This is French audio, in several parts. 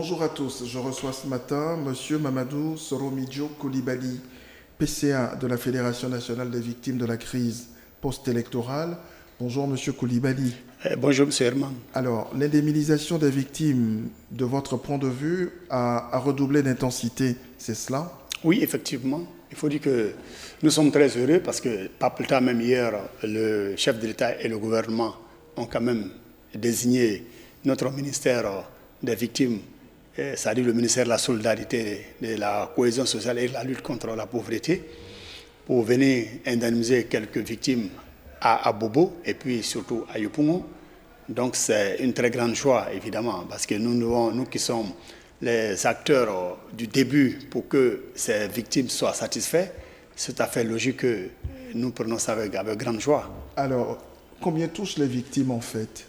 Bonjour à tous, je reçois ce matin Monsieur Mamadou Soromidjo Coulibaly, PCA de la Fédération nationale des victimes de la crise post-électorale. Bonjour Monsieur Coulibaly. Bonjour Monsieur Herman. Alors, l'indemnisation des victimes, de votre point de vue, a redoublé d'intensité, c'est cela? Oui, effectivement. Il faut dire que nous sommes très heureux parce que, pas plus tard même hier, le chef de l'État et le gouvernement ont quand même désigné notre ministère des victimes, c'est-à-dire le ministère de la solidarité, de la cohésion sociale et de la lutte contre la pauvreté, pour venir indemniser quelques victimes à Bobo et puis surtout à Yopougon. Donc c'est une très grande joie, évidemment, parce que nous qui sommes les acteurs du début pour que ces victimes soient satisfaites, c'est tout à fait logique que nous prenons ça avec grande joie. Alors, combien touchent les victimes en fait?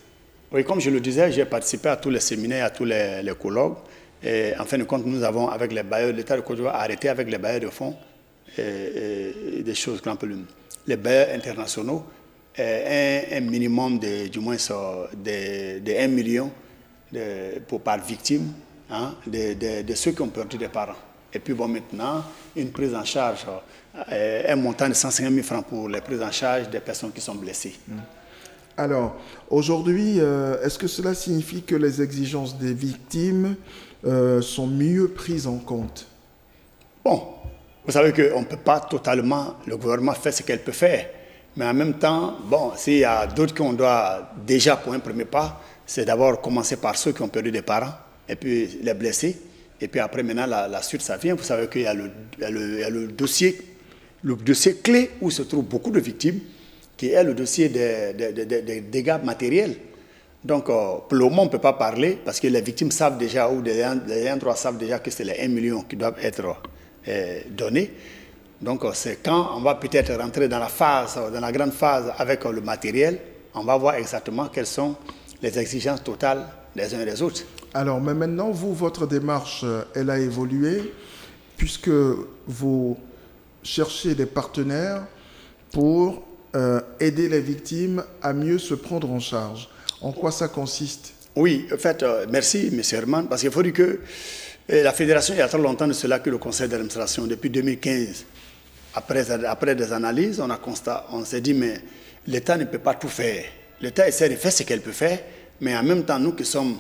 Oui, comme je le disais, j'ai participé à tous les séminaires, à tous les colloques. Et en fin de compte, nous avons, avec les bailleurs, l'État de Côte d'Ivoire, arrêté avec les bailleurs de fonds des choses qu'on appelle les bailleurs internationaux, un minimum du moins de 1 million par victime, hein, de ceux qui ont perdu des parents. Et puis bon, maintenant, une prise en charge, un montant de 150 000 francs pour les prises en charge des personnes qui sont blessées. Alors, aujourd'hui, est-ce que cela signifie que les exigences des victimes sont mieux prises en compte? Bon, vous savez qu'on ne peut pas totalement, le gouvernement fait ce qu'elle peut faire. Mais en même temps, bon, s'il y a d'autres qu'on doit déjà, pour un premier pas, c'est d'abord commencer par ceux qui ont perdu des parents, et puis les blessés, et puis après, maintenant, la suite, ça vient. Vous savez qu'il y a le dossier clé où se trouvent beaucoup de victimes, qui est le dossier des dégâts matériels. Donc, pour le moment, on ne peut pas parler, parce que les victimes savent déjà, ou les ayants droit savent déjà que c'est les 1 million qui doivent être donnés. Donc, c'est quand on va peut-être rentrer dans la grande phase avec le matériel, on va voir exactement quelles sont les exigences totales des uns et des autres. Alors, mais maintenant, votre démarche, elle a évolué, puisque vous cherchez des partenaires pour aider les victimes à mieux se prendre en charge. En quoi ça consiste? Oui, en fait, merci, M. Herman, parce qu'il faut dire que la Fédération, il y a très longtemps de cela que le Conseil d'administration, depuis 2015, après des analyses, on s'est dit, mais l'État ne peut pas tout faire. L'État essaie de faire ce qu'elle peut faire, mais en même temps, nous qui sommes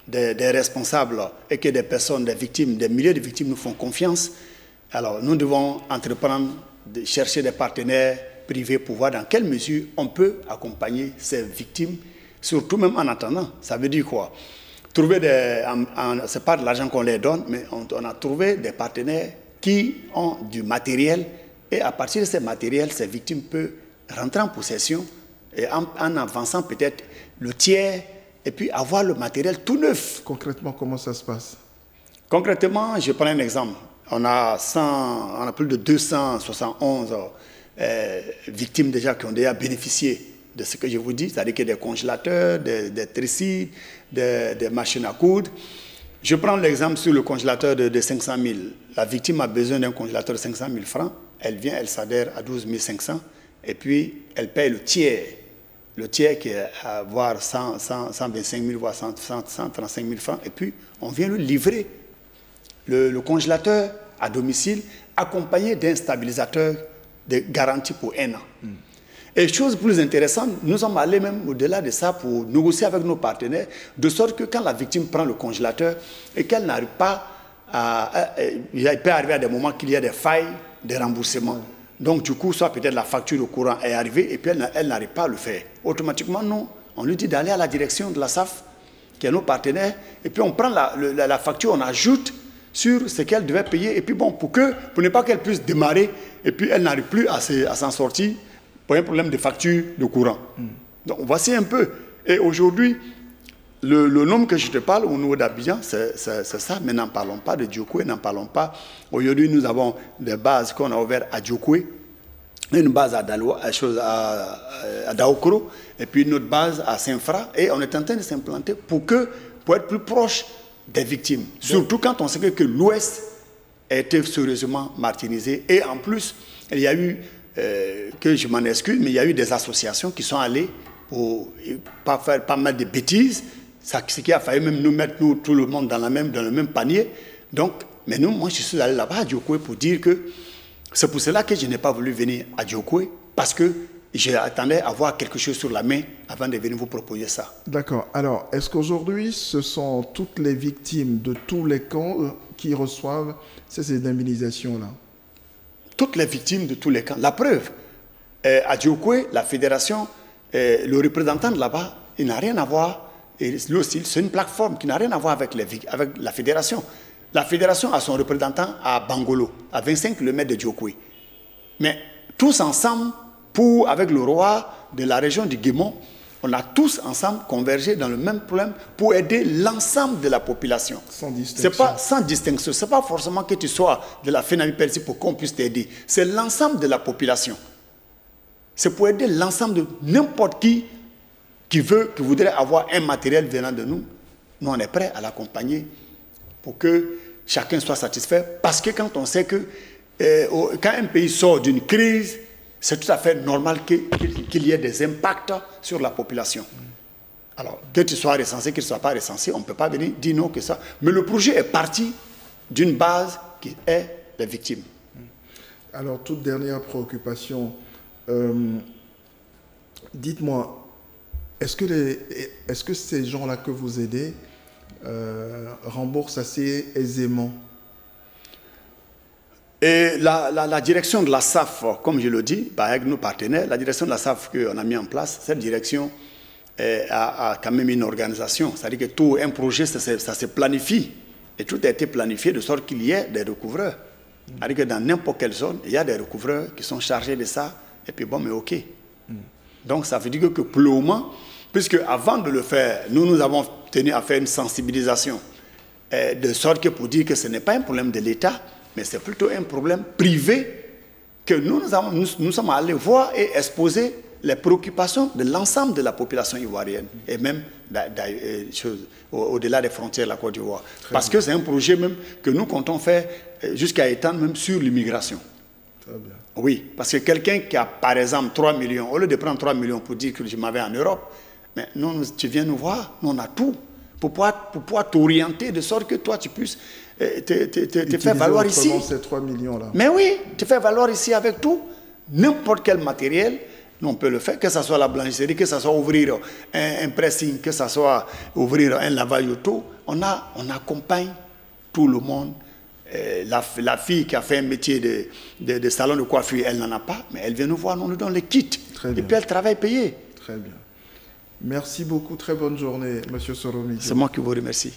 des responsables et que des personnes, des victimes, des milliers de victimes nous font confiance, alors nous devons entreprendre de chercher des partenaires privés pour voir dans quelle mesure on peut accompagner ces victimes, surtout même en attendant. Ça veut dire quoi? Trouver c'est pas de l'argent qu'on leur donne, mais on a trouvé des partenaires qui ont du matériel, et à partir de ces matériels, ces victimes peuvent rentrer en possession et en avançant peut-être le tiers et puis avoir le matériel tout neuf. Concrètement, comment ça se passe? Concrètement, je prends un exemple. On a plus de 271 victimes déjà qui ont déjà bénéficié de ce que je vous dis, c'est-à-dire que des congélateurs, des tricides, des machines à coudre. Je prends l'exemple sur le congélateur de 500 000. La victime a besoin d'un congélateur de 500 000 francs. Elle vient, elle s'adhère à 12 500 et puis elle paye le tiers. Le tiers qui est à voir 125 000, voire 135 000 francs. Et puis on vient lui livrer le congélateur à domicile, accompagné d'un stabilisateur de garantie pour 1 an. Et chose plus intéressante, nous sommes allés même au-delà de ça pour négocier avec nos partenaires, de sorte que quand la victime prend le congélateur et qu'elle n'arrive pas il peut arriver à des moments qu'il y a des failles de remboursement. Donc du coup, soit peut-être la facture au courant est arrivée et puis elle n'arrive pas à le faire. Automatiquement, non. On lui dit d'aller à la direction de la SAF, qui est nos partenaires, et puis on prend la facture, on ajoute sur ce qu'elle devait payer, et puis bon, pour ne pas qu'elle puisse démarrer, et puis elle n'arrive plus à s'en sortir pour un problème de facture de courant. Donc voici un peu. Et aujourd'hui, le nombre que je te parle au niveau d'Abidjan, c'est ça, mais n'en parlons pas de Djokoué, n'en parlons pas. Aujourd'hui, nous avons des bases qu'on a ouvertes à Djokoué, une base à Daokoro, et puis une autre base à Saint-Fra, et on est en train de s'implanter pour être plus proche des victimes. Surtout quand on sait que l'Ouest a été sérieusement martyrisé. Et en plus, il y a eu, que je m'en excuse, mais il y a eu des associations qui sont allées pour pas faire pas mal de bêtises, ce qui a failli même nous mettre tout le monde dans le même panier. Donc, mais moi je suis allé là-bas à Djokoué pour dire que c'est pour cela que je n'ai pas voulu venir à Djokoué, parce que j'attendais à avoir quelque chose sur la main avant de venir vous proposer ça. D'accord. Alors, est-ce qu'aujourd'hui, ce sont toutes les victimes de tous les camps qui reçoivent ces indemnisations-là? Toutes les victimes de tous les camps. La preuve, à Djokoué, la fédération, le représentant de là-bas, il n'a rien à voir, et lui aussi, c'est une plateforme qui n'a rien à voir avec la fédération. La fédération a son représentant à Bangolo, à 25 km de Djokoué. Mais tous ensemble, avec le roi de la région du Guémon, on a tous ensemble convergé dans le même problème pour aider l'ensemble de la population. Sans distinction. C'est pas sans distinction. Ce n'est pas forcément que tu sois de la FENAMIPELSI pour qu'on puisse t'aider. C'est l'ensemble de la population. C'est pour aider l'ensemble de n'importe qui voudrait avoir un matériel venant de nous. Nous, on est prêts à l'accompagner pour que chacun soit satisfait. Parce que quand on sait que quand un pays sort d'une crise, c'est tout à fait normal qu'il y ait des impacts sur la population. Alors, que tu sois recensé, que tu ne sois pas recensé, on ne peut pas venir dire non que ça. Mais le projet est parti d'une base qui est les victimes. Alors, toute dernière préoccupation, dites-moi, est-ce que ces gens-là que vous aidez remboursent assez aisément? Et la direction de la SAF, comme je le dis, avec nos partenaires, la direction de la SAF qu'on a mis en place, cette direction a quand même une organisation. C'est-à-dire que tout un projet, ça se planifie. Et tout a été planifié de sorte qu'il y ait des recouvreurs. C'est-à-dire que dans n'importe quelle zone, il y a des recouvreurs qui sont chargés de ça. Et puis bon, mais OK. Donc ça veut dire que pour le moment, puisque avant de le faire, nous avons tenu à faire une sensibilisation. De sorte que pour dire que ce n'est pas un problème de l'État, mais c'est plutôt un problème privé que nous sommes allés voir et exposer les préoccupations de l'ensemble de la population ivoirienne et même au-delà des frontières de la Côte d'Ivoire. Parce que c'est un projet même que nous comptons faire jusqu'à étendre même sur l'immigration. Très bien. Oui, parce que quelqu'un qui a par exemple 3 millions, au lieu de prendre 3 millions pour dire que je m'en vais en Europe, mais non, tu viens nous voir, nous on a tout pour pouvoir t'orienter de sorte que toi tu puisses te faire valoir ici. Ces 3 millions-là. Mais oui, te faire valoir ici avec tout. N'importe quel matériel, nous on peut le faire, que ce soit la blanchisserie, que ce soit ouvrir un pressing, que ce soit ouvrir un lavage auto. On accompagne tout le monde. La fille qui a fait un métier de salon de coiffure, elle n'en a pas, mais elle vient nous voir, nous nous donne les kits. Très bien. Et puis elle travaille payé. Très bien. Merci beaucoup, très bonne journée, Monsieur Soromi. C'est moi qui vous remercie.